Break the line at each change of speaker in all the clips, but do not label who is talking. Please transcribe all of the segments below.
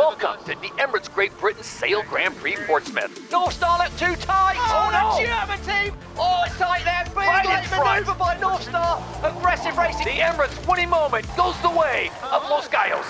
Welcome to the Emirates Great Britain Sail Grand Prix Portsmouth. North Star look too tight. Oh no! The German team. Oh, it's tight there. Big late manoeuvre by North Star. Aggressive racing. The Emirates winning moment goes the way of Los Gallos.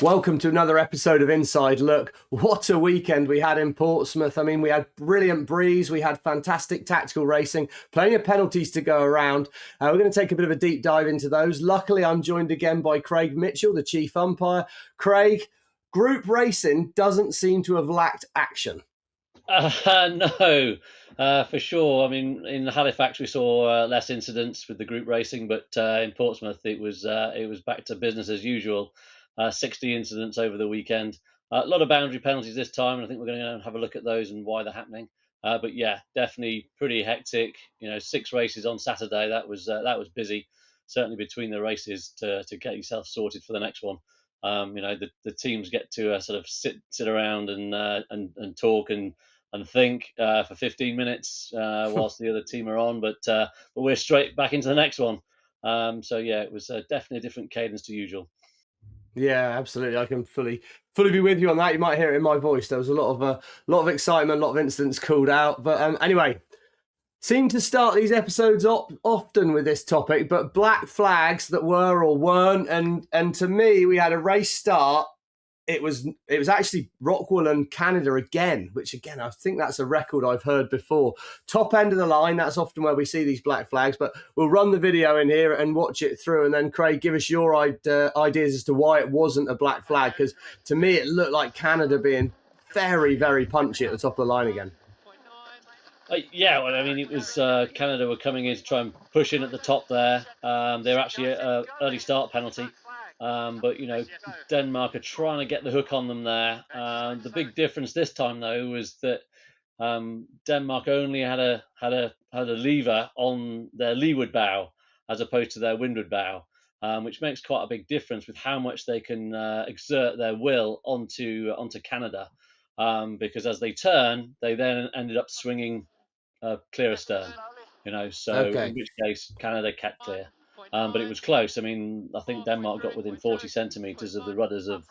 Welcome to another episode of Inside Look. What a weekend we had in Portsmouth. I mean, we had brilliant breeze, we had fantastic tactical racing, plenty of penalties to go around. We're going to take a bit of a deep dive into those. Luckily, I'm joined again by Craig Mitchell, the Chief Umpire. Craig, group racing doesn't seem to have lacked action.
No, for sure. I mean, in Halifax we saw less incidents with the group racing, but in Portsmouth it was back to business as usual. 60 incidents over the weekend. A lot of boundary penalties this time, and I think we're going to have a look at those and why they're happening. But yeah, definitely pretty hectic. 6 races on Saturday. That was busy. Certainly between the races to get yourself sorted for the next one. The teams get to sort of sit around and talk and think for 15 minutes whilst the other team are on. But we're straight back into the next one. So yeah, it was definitely a different cadence to usual.
Yeah, absolutely. I can fully be with you on that. You might hear it in my voice. There was a lot of excitement, a lot of incidents called out. But anyway, seem to start these episodes often with this topic. But black flags that were or weren't, and to me, we had a race start. It was actually Rockwell and Canada again, which again, I think that's a record I've heard before. Top end of the line, that's often where we see these black flags, but we'll run the video in here and watch it through. And then Craig, give us your ideas as to why it wasn't a black flag, because to me, it looked like Canada being very, very punchy at the top of the line again.
Yeah, well, I mean, it was Canada were coming in to try and push in at the top there. They're actually an early start penalty. But Denmark are trying to get the hook on them there. The big difference this time, though, was that Denmark only had a lever on their leeward bow as opposed to their windward bow, which makes quite a big difference with how much they can exert their will onto Canada. Because as they turn, they then ended up swinging clear astern.
Okay.
In which case Canada kept clear. But it was close. I mean, I think Denmark got within 40 centimetres of the rudders of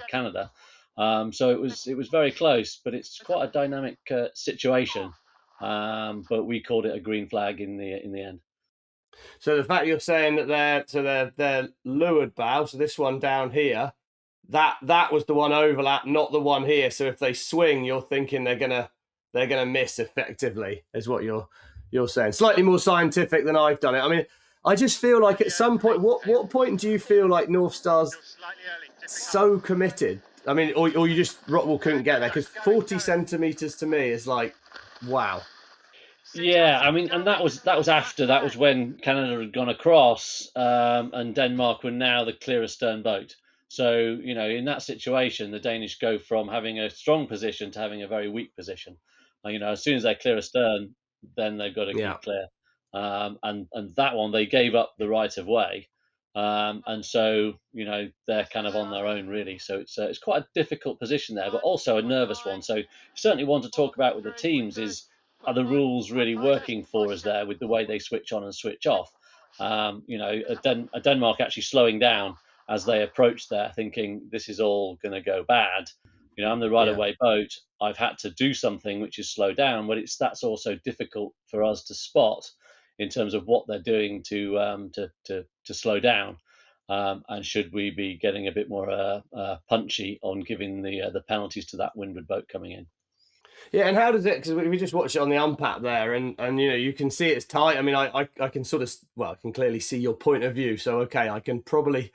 Canada. So it was very close, but it's quite a dynamic situation. But we called it a green flag in the end.
So the fact you're saying that their leeward bow, so this one down here, that was the one overlap, not the one here. So if they swing, you're thinking they're gonna miss effectively, is what you're saying. Slightly more scientific than I've done it. I mean, I just feel like at some point, what point do you feel like North Star's so committed? I mean, or you just Rockwell couldn't get there, because 40 centimetres to me is like, wow.
Yeah, I mean, and that was when Canada had gone across, and Denmark were now the clear astern boat. So in that situation, the Danish go from having a strong position to having a very weak position. As soon as they're clear astern, then they've got to keep clear. And that one they gave up the right of way, and so they're kind of on their own really. So it's quite a difficult position there, but also a nervous one. So certainly one to talk about with the teams is, are the rules really working for us there with the way they switch on and switch off? Denmark actually slowing down as they approach there, thinking this is all going to go bad. I'm the right of way boat. I've had to do something which is slow down, but that's also difficult for us to spot in terms of what they're doing to slow down, and should we be getting a bit more punchy on giving the penalties to that windward boat coming in?
Yeah, and how does it? Because we just watched it on the unpack there, and you can see it's tight. I mean, I can I can clearly see your point of view. So okay, I could probably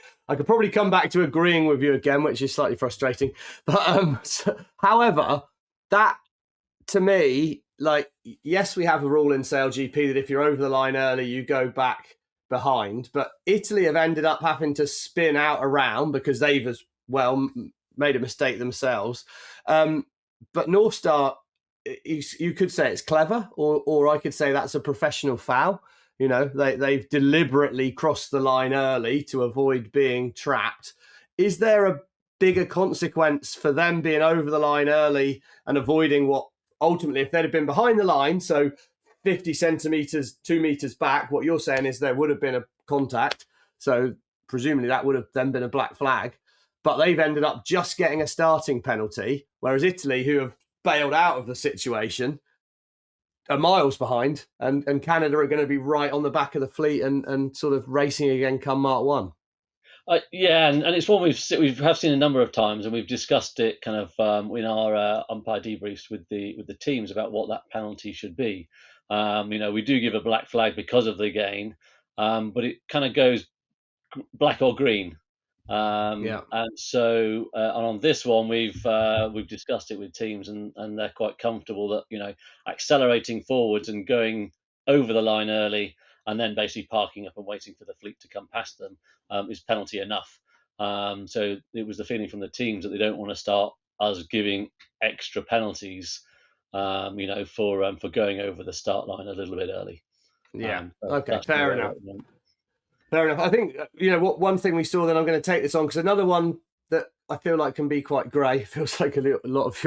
come back to agreeing with you again, which is slightly frustrating. But however, that to me, like, yes, we have a rule in SailGP that if you're over the line early, you go back behind. But Italy have ended up having to spin out around because they've as well made a mistake themselves. But North Star, you could say it's clever, or I could say that's a professional foul. They've deliberately crossed the line early to avoid being trapped. Is there a bigger consequence for them being over the line early and avoiding what ultimately, if they'd have been behind the line, so 50 centimetres, 2 metres back, what you're saying is there would have been a contact. So presumably that would have then been a black flag. But they've ended up just getting a starting penalty, whereas Italy, who have bailed out of the situation, are miles behind, and Canada are going to be right on the back of the fleet and sort of racing again come Mark 1.
Yeah, and it's one we have seen a number of times, and we've discussed it kind of in our umpire debriefs with the teams about what that penalty should be. We do give a black flag because of the gain, but it kind of goes black or green. And so on this one, we've discussed it with teams, and they're quite comfortable that accelerating forwards and going over the line early, and then basically parking up and waiting for the fleet to come past them is penalty enough. So it was the feeling from the teams that they don't want to start us giving extra penalties, for going over the start line a little bit early.
Okay, fair enough. Fair enough. I think, one thing we saw, then I'm going to take this on, because another one that I feel like can be quite grey, feels like a lot of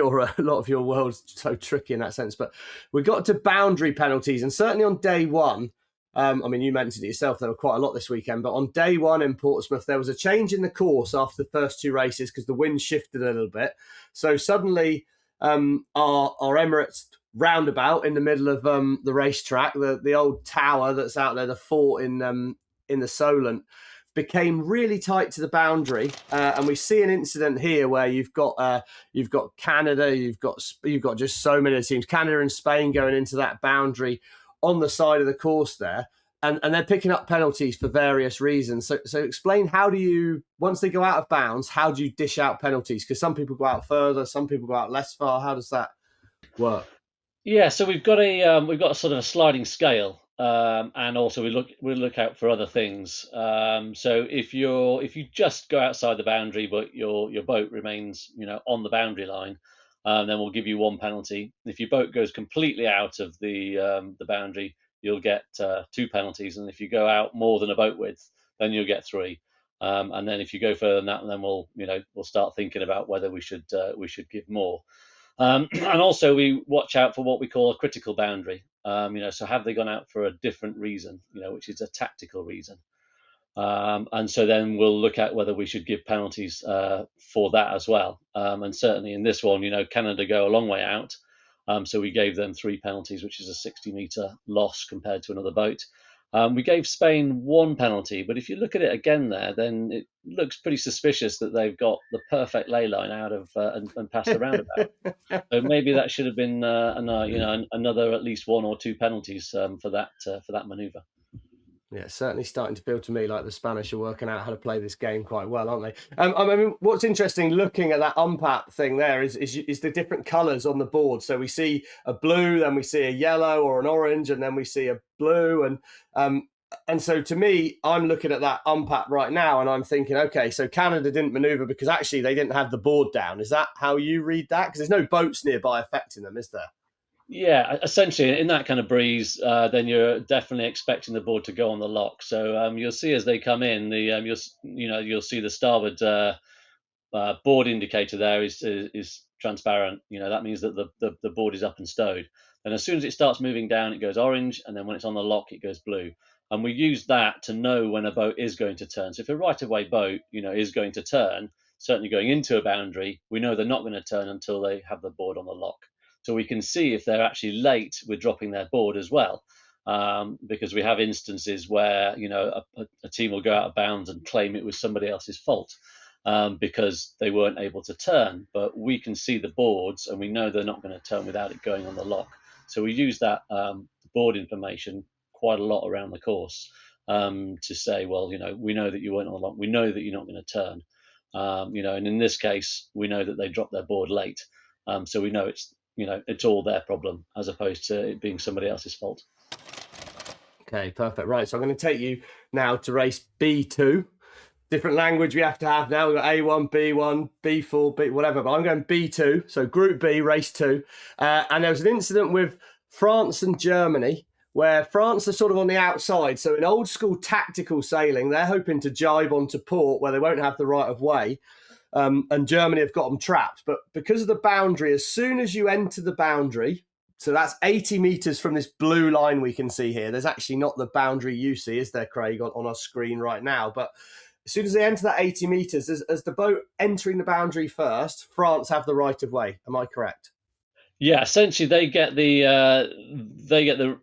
your world's so tricky in that sense. But we got to boundary penalties, and certainly on day one, you mentioned it yourself, there were quite a lot this weekend, but on day one in Portsmouth, there was a change in the course after the first two races because the wind shifted a little bit. So suddenly our Emirates roundabout in the middle of the racetrack, the old tower that's out there, the fort in the Solent, became really tight to the boundary, and we see an incident here where you've got Canada, you've got just so many teams, Canada and Spain going into that boundary on the side of the course there, and they're picking up penalties for various reasons. So explain, how do you, once they go out of bounds, how do you dish out penalties? Because some people go out further, some people go out less far. How does that work?
Yeah, so we've got a sort of a sliding scale. And also we look out for other things. So if you just go outside the boundary but your boat remains on the boundary line, then we'll give you one penalty. If your boat goes completely out of the boundary, you'll get two penalties, and if you go out more than a boat width, then you'll get three. And then if you go further than that, then we'll start thinking about whether we should give more. And also we watch out for what we call a critical boundary. So have they gone out for a different reason, which is a tactical reason. And so then we'll look at whether we should give penalties for that as well. And certainly in this one, Canada go a long way out. So we gave them 3 penalties, which is a 60-metre loss compared to another boat. We gave Spain 1 penalty, but if you look at it again there, then it looks pretty suspicious that they've got the perfect ley line out of and past the roundabout. So maybe that should have been another at least 1 or 2 penalties for that manoeuvre.
Yeah, certainly starting to feel to me like the Spanish are working out how to play this game quite well, aren't they? What's interesting looking at that unpack thing there is the different colours on the board. So we see a blue, then we see a yellow or an orange, and then we see a blue. And so to me, I'm looking at that unpack right now and I'm thinking, okay, so Canada didn't manoeuvre because actually they didn't have the board down. Is that how you read that? Because there's no boats nearby affecting them, is there?
Yeah, essentially in that kind of breeze, then you're definitely expecting the board to go on the lock. So you'll see as they come in, you'll see the starboard board indicator there is transparent. That means that the board is up and stowed. And as soon as it starts moving down, it goes orange, and then when it's on the lock, it goes blue. And we use that to know when a boat is going to turn. So if a right-of-way boat, is going to turn, certainly going into a boundary, we know they're not going to turn until they have the board on the lock. So we can see if they're actually late with dropping their board as well, because we have instances where a team will go out of bounds and claim it was somebody else's fault because they weren't able to turn. But we can see the boards and we know they're not going to turn without it going on the lock. So we use that board information quite a lot around the course to say, well, we know that you weren't on the lock. We know that you're not going to turn. And in this case, we know that they dropped their board late. So we know it's all their problem as opposed to it being somebody else's fault.
Okay, perfect. Right, so I'm going to take you now to race B2. Different language we have to have now. We've got A1, B1, B4, B whatever, but I'm going B2, so Group B, race 2. And there was an incident with France and Germany where France are sort of on the outside. So in old school tactical sailing, they're hoping to jibe onto port where they won't have the right of way. And Germany have got them trapped. But because of the boundary, as soon as you enter the boundary, so that's 80 metres from this blue line we can see here. There's actually not the boundary you see, is there, Craig, on our screen right now. But as soon as they enter that 80 metres, as the boat entering the boundary first, France have the right of way. Am I correct?
Yeah, essentially they get the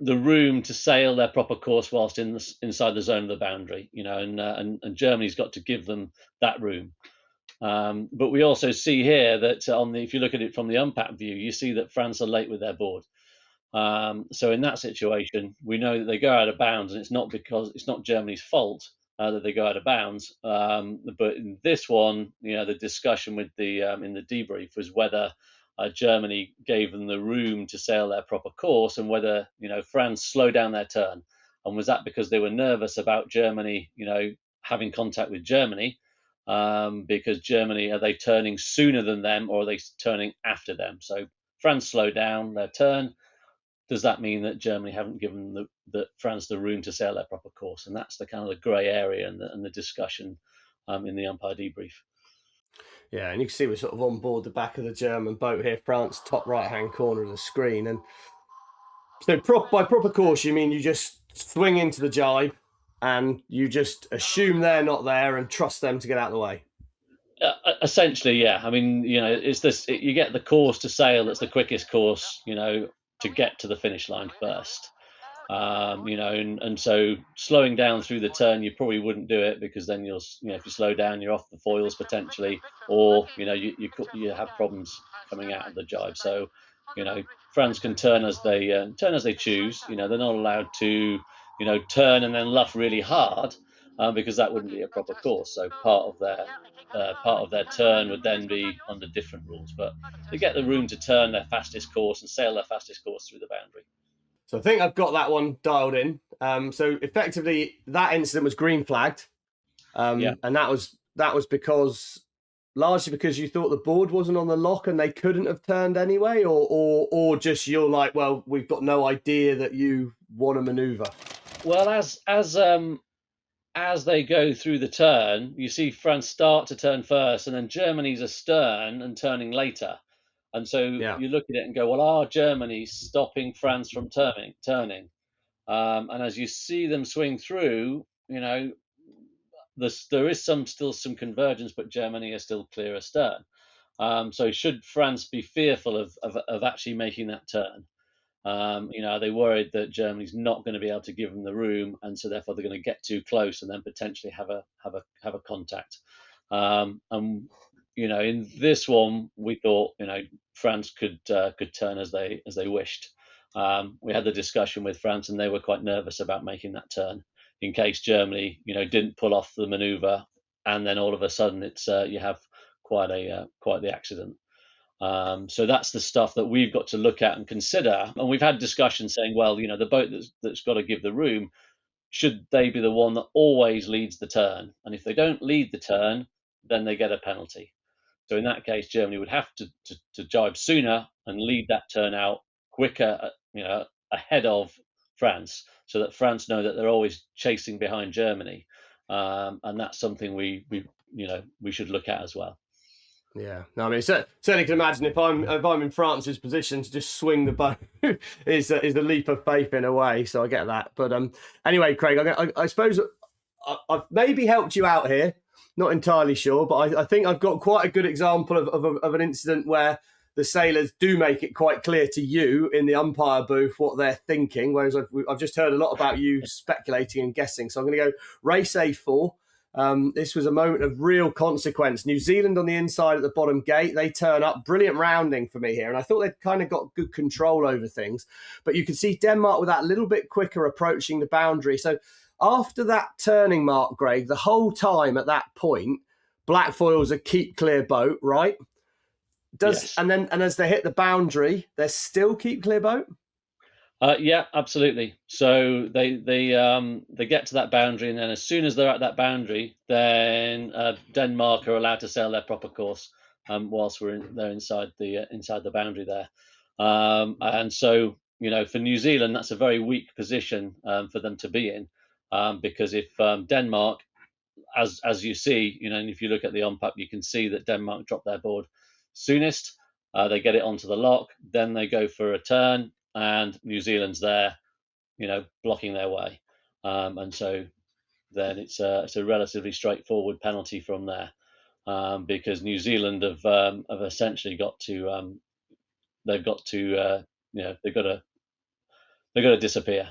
room to sail their proper course whilst inside the zone of the boundary, and Germany's got to give them that room. But we also see here that if you look at it from the unpack view, you see that France are late with their board. So in that situation, we know that they go out of bounds, and it's not Germany's fault that they go out of bounds. But in this one, the discussion with in the debrief was whether Germany gave them the room to sail their proper course, and whether France slowed down their turn, and was that because they were nervous about Germany, having contact with Germany, because Germany, are they turning sooner than them, or are they turning after them? So France slowed down their turn. Does that mean that Germany haven't given France the room to sail their proper course? And that's the kind of the grey area and the discussion in the umpire debrief.
Yeah, and you can see we're sort of on board the back of the German boat here, France, top right-hand corner of the screen. And so by proper course, you mean you just swing into the jibe and you just assume they're not there and trust them to get out of the way?
Essentially, yeah. I mean, it's this. You get the course to sail that's the quickest course, to get to the finish line first. And so slowing down through the turn, you probably wouldn't do it, because then if you slow down, you're off the foils potentially, or you have problems coming out of the jibe. So France can turn as they choose. They're not allowed to turn and then luff really hard, because that wouldn't be a proper course. So part of their turn would then be under different rules, but they get the room to turn their fastest course and sail their fastest course through the boundary.
So I think I've got that one dialed in. So effectively, that incident was green flagged,
Yeah.
and that was largely because you thought the board wasn't on the lock and they couldn't have turned anyway, or just you're like, well, we've got no idea that you want to manoeuvre.
Well, as they go through the turn, you see France start to turn first, and then Germany's astern and turning later. And so you look at it and go, well, are Germany stopping France from turning? And as you see them swing through, there is still some convergence, but Germany is still clear astern. So should France be fearful of actually making that turn? Are they worried that Germany's not going to be able to give them the room, and so therefore they're going to get too close and then potentially have a contact? In this one, we thought France could turn as they wished. We had the discussion with France, and they were quite nervous about making that turn in case Germany didn't pull off the manoeuvre, and then all of a sudden it's you have quite the accident. So that's the stuff that we've got to look at and consider. And we've had discussions saying, well, the boat that's got to give the room, should they be the one that always leads the turn? And if they don't lead the turn, then they get a penalty. So in that case, Germany would have to jibe sooner and lead that turn out quicker, ahead of France, so that France know that they're always chasing behind Germany. And that's something we should look at as well.
Yeah, no, I mean, certainly can imagine if I'm in France's position, to just swing the boat is a leap of faith in a way. So I get that. But anyway, Craig, I suppose I've maybe helped you out here. Not entirely sure, but I think I've got quite a good example of an incident where the sailors do make it quite clear to you in the umpire booth what they're thinking, whereas I've just heard a lot about you speculating and guessing. So I'm going to go race A4. This was a moment of real consequence. New Zealand on the inside at the bottom gate. They turn up. Brilliant rounding for me here. And I thought they'd kind of got good control over things. But you can see Denmark with that little bit quicker approaching the boundary. So after that turning mark, Greg, the whole time at that point, black foil's a keep clear boat, right?
Yes.
And as they hit the boundary, they're still keep clear boat?
Yeah, absolutely. So they get to that boundary, and then as soon as they're at that boundary, then Denmark are allowed to sail their proper course whilst they're inside the boundary there. And so for New Zealand, that's a very weak position for them to be in, because if Denmark, as you see, and if you look at the unpack, you can see that Denmark drop their board soonest. They get it onto the lock, then they go for a turn, and New Zealand's there, blocking their way. And so then it's a relatively straightforward penalty from there, because New Zealand have essentially got to they've got to they've got to disappear.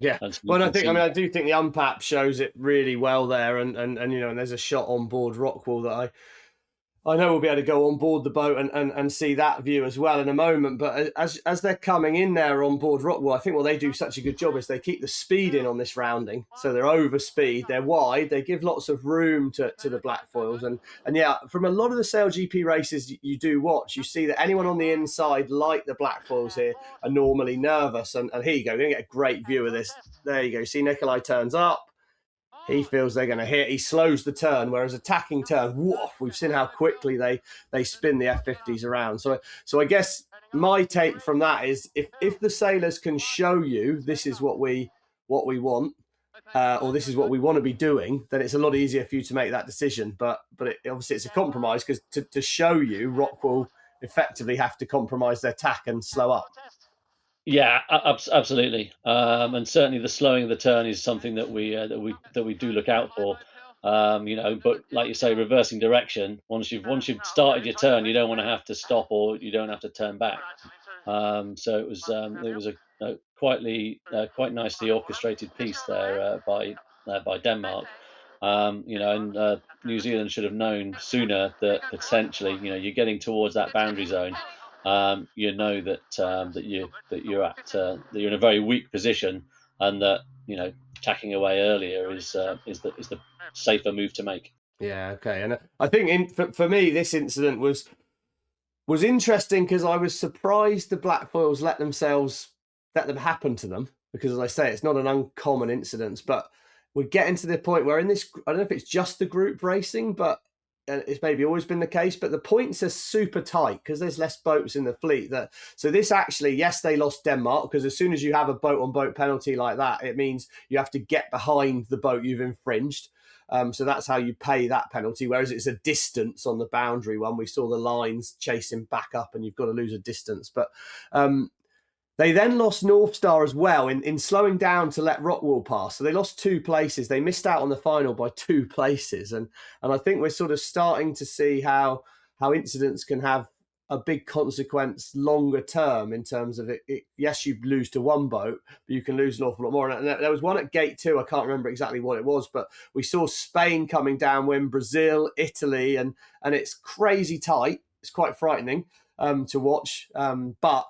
Yeah,
And so you
well,
can see.
I do think the unpack shows it really well there, and you know, and there's a shot on board Rockwell that I know we'll be able to go on board the boat and see that view as well in a moment. But as they're coming in there on board Rockwell, I think what they do such a good job is they keep the speed in on this rounding. So they're over speed, they're wide, they give lots of room to the Blackfoils. And yeah, from a lot of the SailGP races you do watch, you see that anyone on the inside, like the Blackfoils here, are normally nervous. And here you go, we're going to get a great view of this. There you go. See, Nikolai turns up. He feels they're going to hit. He slows the turn, whereas attacking turn, whoa, we've seen how quickly they spin the F50s around. So I guess my take from that is if the sailors can show you this is what we want, or this is what we want to be doing, then it's a lot easier for you to make that decision. But obviously it's a compromise, because to show you, Rock will effectively have to compromise their tack and slow up.
Yeah, absolutely, and certainly the slowing of the turn is something that we do look out for. But like you say, reversing direction, once you've started your turn, you don't want to have to stop, or you don't have to turn back. So it was quite nicely orchestrated piece there by Denmark. And New Zealand should have known sooner that potentially, you're getting towards that boundary zone. You know that you're in a very weak position, and that tacking away earlier is the safer move to make.
Yeah, okay. And I think for me, this incident was interesting, because I was surprised the Blackfoils let them happen to them, because, as I say, it's not an uncommon incident. But we're getting to the point where in this, I don't know if it's just the group racing, but it's maybe always been the case, but the points are super tight because there's less boats in the fleet. So this actually, yes, they lost Denmark, because as soon as you have a boat-on-boat penalty like that, it means you have to get behind the boat you've infringed. So that's how you pay that penalty, whereas it's a distance on the boundary one. We saw the lines chasing back up, and you've got to lose a distance. But they then lost North Star as well in slowing down to let Rockwell pass. So they lost 2 places. They missed out on the final by 2 places. And I think we're sort of starting to see how incidents can have a big consequence longer term, in terms of it. Yes, you lose to one boat, but you can lose an awful lot more. And there was one at gate 2. I can't remember exactly what it was, but we saw Spain coming downwind, Brazil, Italy, and it's crazy tight. It's quite frightening to watch. But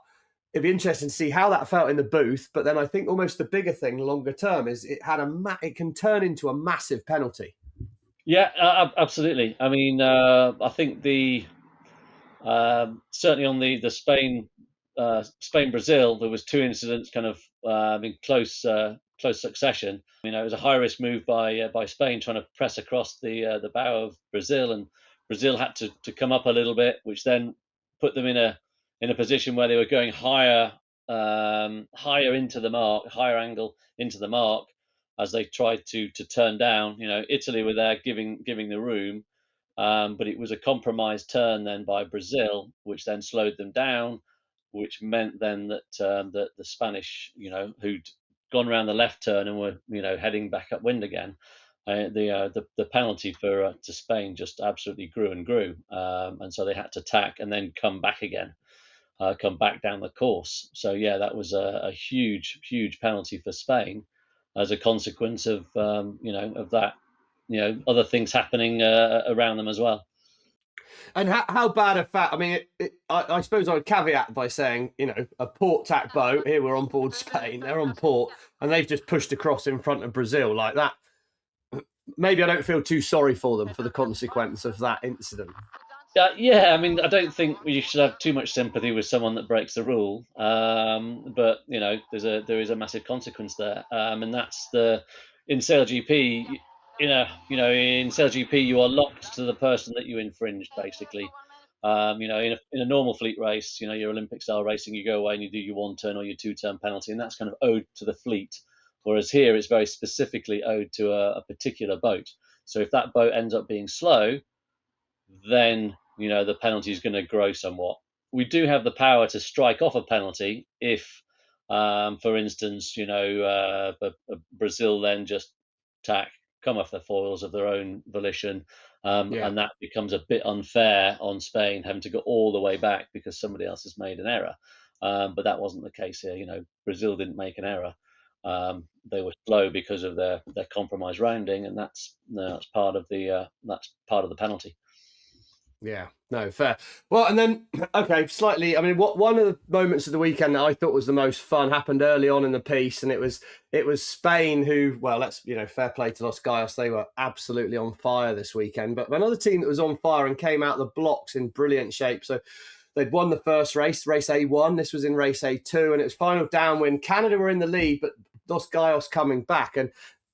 it'd be interesting to see how that felt in the booth. But then I think almost the bigger thing longer term is it can turn into a massive penalty.
Yeah, absolutely. I mean, I think certainly on the Spain Brazil, there was 2 incidents kind of in close succession. It was a high risk move by Spain, trying to press across the bow of Brazil, and Brazil had to come up a little bit, which then put them in a position where they were going higher into the mark, higher angle into the mark, as they tried to turn down. Italy were there giving the room. But it was a compromised turn then by Brazil, which then slowed them down, which meant then that the Spanish, who'd gone around the left turn and were, heading back upwind again, the penalty to Spain just absolutely grew and grew, and so they had to tack and then come back again, come back down the course. So yeah, that was a huge penalty for Spain as a consequence of of that. Other things happening around them as well.
And how bad a fact? I mean, I suppose I would caveat by saying, a port tack boat. Here we're on board Spain. They're on port, and they've just pushed across in front of Brazil like that. Maybe I don't feel too sorry for them for the consequence of that incident.
Yeah, I mean, I don't think you should have too much sympathy with someone that breaks the rule, but there is a massive consequence there, and that's in SailGP. In SailGP, you are locked to the person that you infringed, basically. In a normal fleet race, your Olympic style racing, you go away and you do your 1 turn or your 2 turn penalty, and that's kind of owed to the fleet. Whereas here, it's very specifically owed to a particular boat. So if that boat ends up being slow, then the penalty is going to grow somewhat. We do have the power to strike off a penalty if, for instance, Brazil then just tack, come off their foils of their own volition.
Yeah.
And that becomes a bit unfair on Spain, having to go all the way back because somebody else has made an error. But that wasn't the case here. Brazil didn't make an error. They were slow because of their compromised rounding, and that's part of the penalty.
Yeah, no, fair. Well, and then, okay, slightly, I mean, one of the moments of the weekend that I thought was the most fun happened early on in the piece, and it was Spain who, well, fair play to Los Gallos, they were absolutely on fire this weekend, but another team that was on fire and came out the blocks in brilliant shape. So they'd won the first race A1, this was in race A2, and it was final downwind. Canada were in the lead, but Los Gallos coming back, and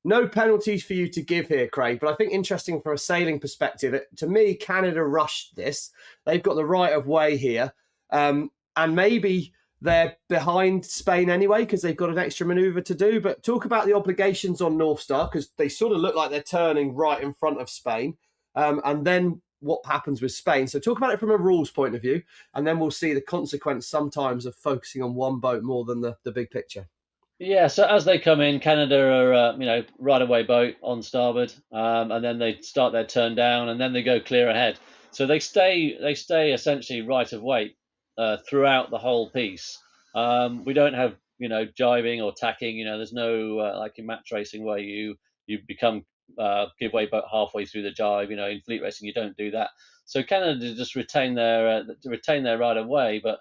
no penalties for you to give here, Craig, but I think interesting from a sailing perspective. To me, Canada rushed this. They've got the right of way here. And maybe they're behind Spain anyway because they've got an extra manoeuvre to do. But talk about the obligations on North Star, because they sort of look like they're turning right in front of Spain. And then what happens with Spain. So talk about it from a rules point of view, and then we'll see the consequence sometimes of focusing on one boat more than the big picture.
Yeah, so as they come in, Canada are right away boat on starboard, and then they start their turn down, and then they go clear ahead. So they stay essentially right of way throughout the whole piece. We don't have jibing or tacking. There's no like in match racing where you become give way boat halfway through the jibe. In fleet racing you don't do that. So Canada just retain their right of way, but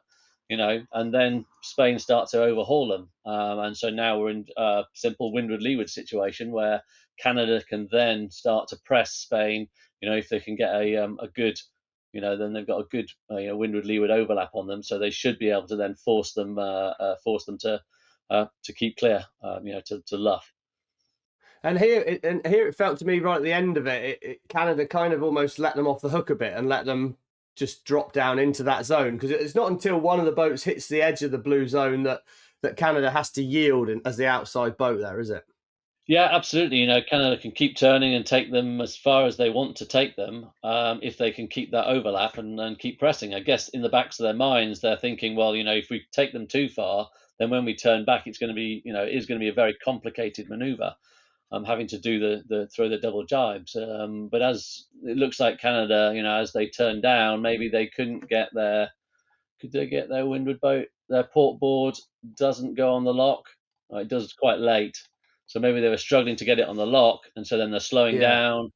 and then Spain start to overhaul them. And so now we're in a simple windward-leeward situation where Canada can then start to press Spain. If they can get a good, then they've got a good windward-leeward overlap on them. So they should be able to then force them to keep clear, to luff.
And here it felt to me right at the end of it, Canada kind of almost let them off the hook a bit and let them just drop down into that zone, because it's not until one of the boats hits the edge of the blue zone that Canada has to yield as the outside boat there, is it?
Yeah, absolutely. Canada can keep turning and take them as far as they want to take them, if they can keep that overlap and keep pressing. I guess in the backs of their minds, they're thinking, well, if we take them too far, then when we turn back, it's going to be, it is going to be a very complicated maneuver. Having to do throw the double jibes, but as it looks like Canada, as they turn down, maybe they couldn't get could they get their windward boat, their port board doesn't go on the lock. It does quite late, so maybe they were struggling to get it on the lock, and so then they're slowing down,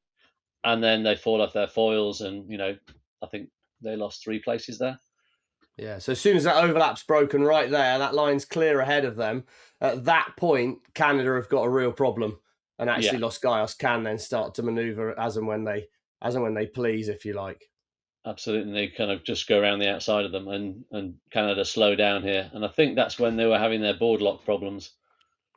and then they fall off their foils, and I think they lost 3 places there.
Yeah, so as soon as that overlap's broken right there, that line's clear ahead of them. At that point, Canada have got a real problem. And actually, Los Gallos can then start to manoeuvre as and when they please, if you like.
Absolutely, they kind of just go around the outside of them, and Canada slow down here. And I think that's when they were having their board lock problems.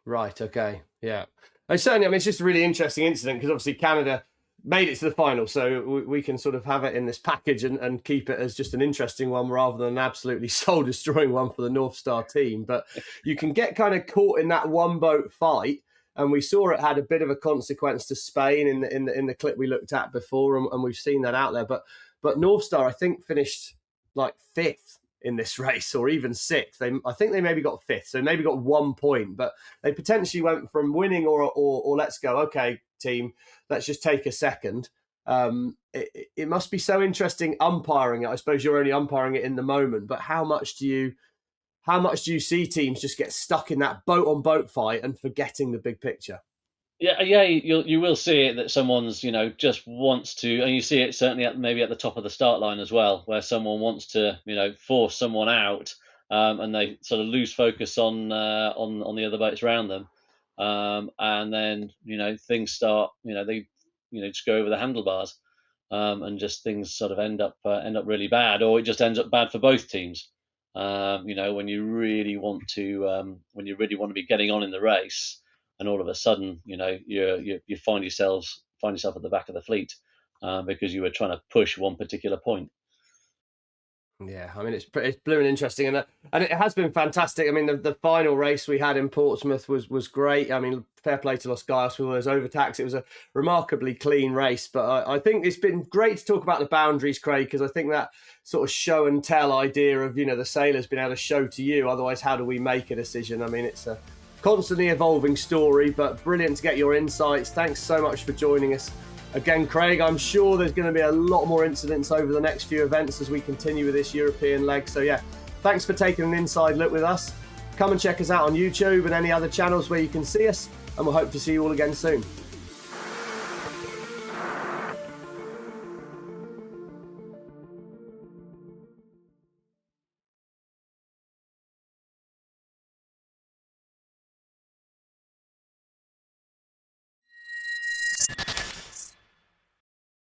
Right. Okay. Yeah. And certainly, I mean, it's just a really interesting incident because obviously Canada made it to the final, so we can sort of have it in this package and keep it as just an interesting one rather than an absolutely soul-destroying one for the North Star team. But you can get kind of caught in that one boat fight. And we saw it had a bit of a consequence to Spain in the clip we looked at before, and we've seen that out there. But North Star, I think, finished like 5th in this race, or even 6th. I think they maybe got 5th, so maybe got 1 point. But they potentially went from winning or let's go, okay, team, let's just take a second. It must be so interesting umpiring it. I suppose you're only umpiring it in the moment, but how much do you see teams just get stuck in that boat on boat fight and forgetting the big picture?
Yeah, you will see it that someone's just wants to, and you see it certainly maybe at the top of the start line as well, where someone wants to force someone out, and they sort of lose focus on the other boats around them, and then things start they just go over the handlebars, and just things sort of end up really bad, or it just ends up bad for both teams. When you really want to be getting on in the race, and all of a sudden, you find yourself at the back of the fleet, because you were trying to push one particular point.
Yeah, I mean it's blooming interesting, and it has been fantastic. I mean the final race we had in Portsmouth was great. I mean, fair play to Los Gallos with all those overtacks. It was a remarkably clean race, but I think it's been great to talk about the boundaries, Craig, because I think that sort of show and tell idea of the sailors being able to show to you. Otherwise, how do we make a decision? I mean, it's constantly evolving story, but brilliant to get your insights. Thanks so much for joining us. Again, Craig, I'm sure there's going to be a lot more incidents over the next few events as we continue with this European leg. So yeah, thanks for taking an inside look with us. Come and check us out on YouTube and any other channels where you can see us, and we'll hope to see you all again soon.